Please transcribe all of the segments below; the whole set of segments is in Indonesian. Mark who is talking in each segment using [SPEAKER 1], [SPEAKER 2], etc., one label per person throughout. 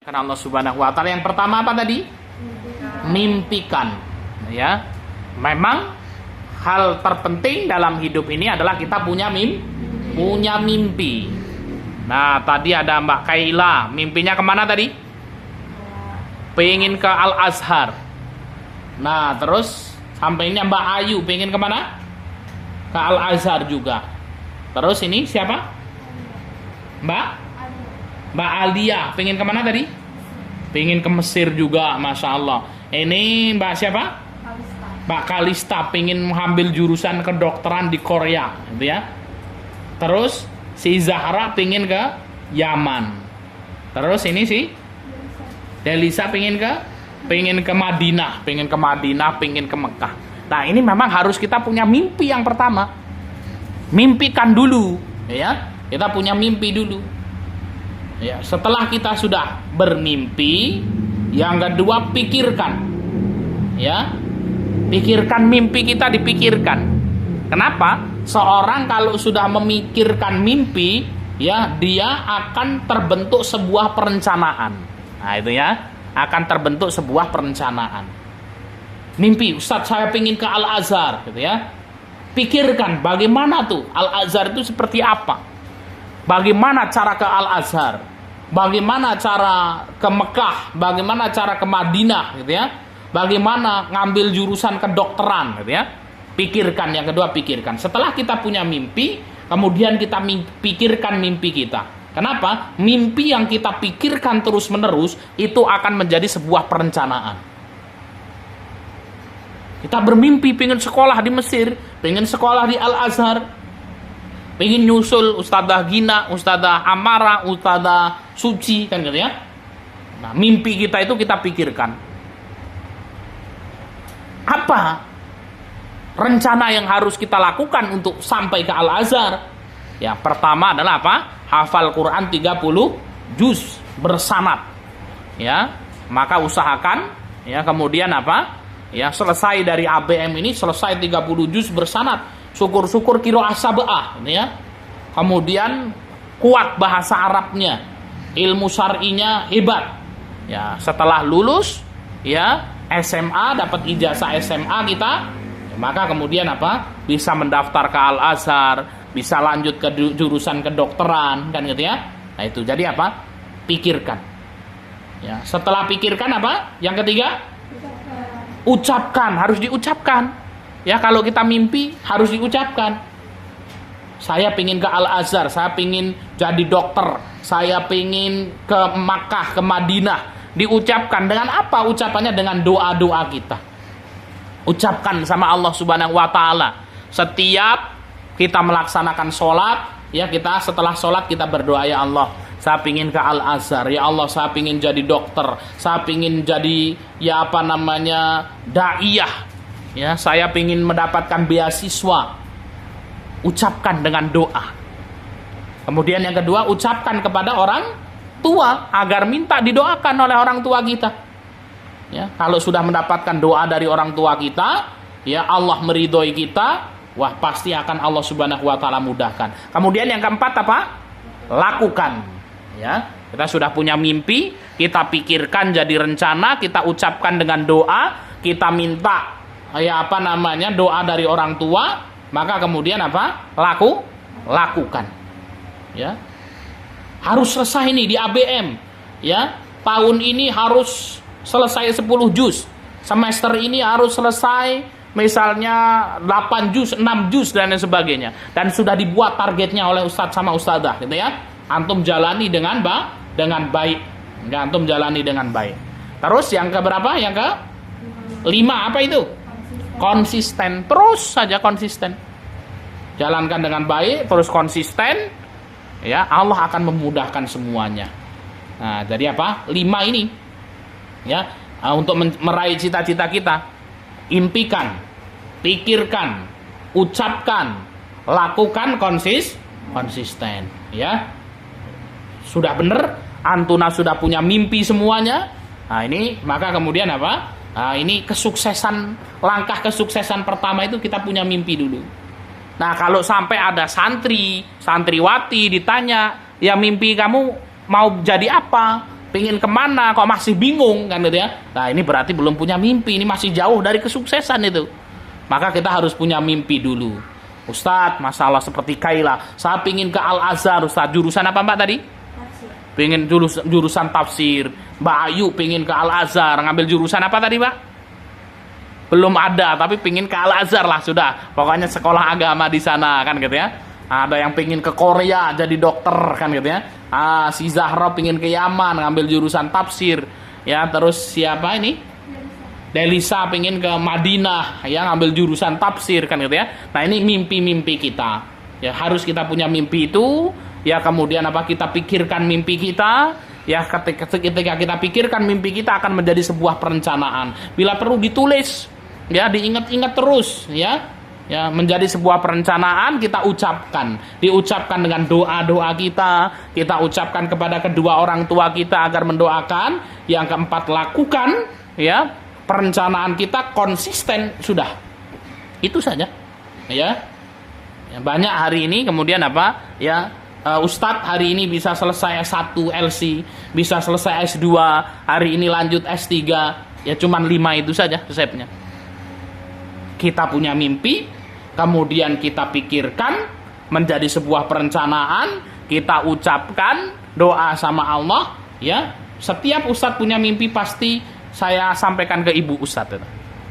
[SPEAKER 1] Karena Allah Subhanahu wa taala yang pertama apa tadi? Mimpikan. Ya. Memang hal terpenting dalam hidup ini adalah kita punya mimpi. Nah, tadi ada Mbak Kaila, mimpinya kemana tadi? Pengen ke Al-Azhar. Nah, terus sampainya Mbak Ayu pengen kemana? Ke Al-Azhar juga. Terus ini siapa? Mbak Alia pengen kemana tadi? Pengen ke Mesir juga, Masya Allah. Ini Mbak siapa? Mbak Kalista pengen mengambil jurusan kedokteran di Korea, gitu ya. Terus si Zahra pengen ke Yaman. Terus ini si Delisa pengen ke Madinah, pengen ke Mekah. Nah, ini memang harus kita punya mimpi yang pertama. Mimpikan dulu, ya. Kita punya mimpi dulu. Ya, setelah kita sudah bermimpi, yang kedua pikirkan. Ya. Pikirkan mimpi kita, dipikirkan. Kenapa? Seorang kalau sudah memikirkan mimpi, ya, dia akan terbentuk sebuah perencanaan. Nah, itu ya, akan terbentuk sebuah perencanaan. Mimpi, Ustadz saya ingin ke Al-Azhar, gitu ya. Pikirkan bagaimana tuh Al-Azhar itu seperti apa? Bagaimana cara ke Al-Azhar? Bagaimana cara ke Mekah? Bagaimana cara ke Madinah, gitu ya? Bagaimana ngambil jurusan kedokteran, gitu ya? Pikirkan, yang kedua pikirkan. Setelah kita punya mimpi, kemudian kita pikirkan mimpi kita. Kenapa? Mimpi yang kita pikirkan terus-menerus itu akan menjadi sebuah perencanaan. Kita bermimpi pengen sekolah di Mesir, pengen sekolah di Al-Azhar, pengen nyusul Ustadzah Gina, Ustadzah Amara, Ustadzah Suci, kan gitu ya. Nah, mimpi kita itu kita pikirkan. Apa rencana yang harus kita lakukan untuk sampai ke Al-Azhar? Ya, pertama adalah apa? Hafal Quran 30 juz bersanad. Ya, maka usahakan ya, kemudian apa? Ya, selesai dari ABM ini, selesai 30 juz bersanad. Syukur-syukur qiraah sab'ah, ya. Kemudian kuat bahasa Arabnya, ilmu syar'inya hebat. Ya, setelah lulus ya SMA, dapat ijazah SMA kita, ya, maka kemudian apa? Bisa mendaftar ke Al-Azhar, bisa lanjut ke jurusan kedokteran, kan gitu ya. Nah, itu jadi apa? Pikirkan. Ya, setelah pikirkan apa? Yang ketiga, ucapkan, harus diucapkan. Ya, kalau kita mimpi harus diucapkan. Saya pingin ke Al-Azhar, saya pingin jadi dokter, saya pingin ke Makkah, ke Madinah. Diucapkan dengan apa? Ucapannya dengan doa-doa kita. Ucapkan sama Allah Subhanahu wa taala. Setiap kita melaksanakan sholat, ya, kita setelah sholat kita berdoa, ya Allah, saya pingin ke Al-Azhar, ya Allah, saya pingin jadi dokter, saya pingin jadi ya apa namanya daiyah. Ya, saya ingin mendapatkan beasiswa. Ucapkan dengan doa. Kemudian yang kedua, ucapkan kepada orang tua agar minta didoakan oleh orang tua kita. Ya, kalau sudah mendapatkan doa dari orang tua kita, ya Allah meridhoi kita, wah pasti akan Allah Subhanahu wa taala mudahkan. Kemudian yang keempat apa? Lakukan. Ya, kita sudah punya mimpi, kita pikirkan jadi rencana, kita ucapkan dengan doa, kita minta ya apa namanya doa dari orang tua, maka kemudian apa? Lakukan. Ya. Harus selesai nih di ABM. Ya. Tahun ini harus selesai 10 juz. Semester ini harus selesai misalnya 8 juz, 6 juz dan lain sebagainya. Dan sudah dibuat targetnya oleh ustadz sama ustadzah, gitu ya. Antum jalani dengan baik. Ya, antum jalani dengan baik. Terus yang keberapa? Yang ke 5 apa itu? Konsisten, terus saja konsisten. Jalankan dengan baik, terus konsisten, ya Allah akan memudahkan semuanya. Nah, jadi apa? 5 ini, ya, untuk meraih cita-cita kita, impikan, pikirkan, ucapkan, lakukan, konsisten, ya. Sudah benar, antuna sudah punya mimpi semuanya. Nah, ini maka kemudian apa? Nah, ini kesuksesan, langkah kesuksesan pertama itu kita punya mimpi dulu. Nah, kalau sampai ada santriwati ditanya, ya mimpi kamu mau jadi apa? Pingin kemana kok masih bingung kan gitu ya. Nah ini berarti belum punya mimpi, ini masih jauh dari kesuksesan itu. Maka kita harus punya mimpi dulu. Ustadz, masalah seperti Kaila, saya pingin ke Al-Azhar Ustadz, jurusan apa Mbak tadi? Tafsir. Pingin jurusan tafsir. Mbak Ayu pingin ke Al-Azhar, ngambil jurusan apa tadi Mbak? Belum ada, tapi pingin ke Al-Azhar lah sudah. Pokoknya sekolah agama di sana kan gitu ya. Ada yang pingin ke Korea jadi dokter kan gitu ya. Si Zahra pingin ke Yaman ngambil jurusan tafsir. Ya, terus siapa ini? Delisa pingin ke Madinah ya ngambil jurusan tafsir kan gitu ya. Nah, ini mimpi-mimpi kita. Ya, harus kita punya mimpi itu. Ya, kemudian apa kita pikirkan mimpi kita. Ya, ketika kita pikirkan mimpi kita akan menjadi sebuah perencanaan. Bila perlu ditulis, ya diingat-ingat terus ya. Ya, menjadi sebuah perencanaan kita ucapkan. Diucapkan dengan doa-doa kita ucapkan kepada kedua orang tua kita agar mendoakan. Yang keempat, lakukan ya. Perencanaan kita konsisten sudah. Itu saja. Ya. Banyak hari ini kemudian apa? Ya, Ustadz hari ini bisa selesai S1 LC, bisa selesai S2, hari ini lanjut S3. Ya cuman 5 itu saja resepnya. Kita punya mimpi, kemudian kita pikirkan menjadi sebuah perencanaan, kita ucapkan doa sama Allah, ya. Setiap ustadz punya mimpi pasti saya sampaikan ke ibu ustadz.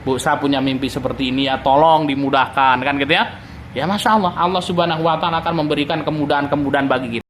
[SPEAKER 1] Bu, saya punya mimpi seperti ini ya, tolong dimudahkan kan gitu ya. Ya Masya Allah, Allah Subhanahu wa Ta'ala akan memberikan kemudahan-kemudahan bagi kita.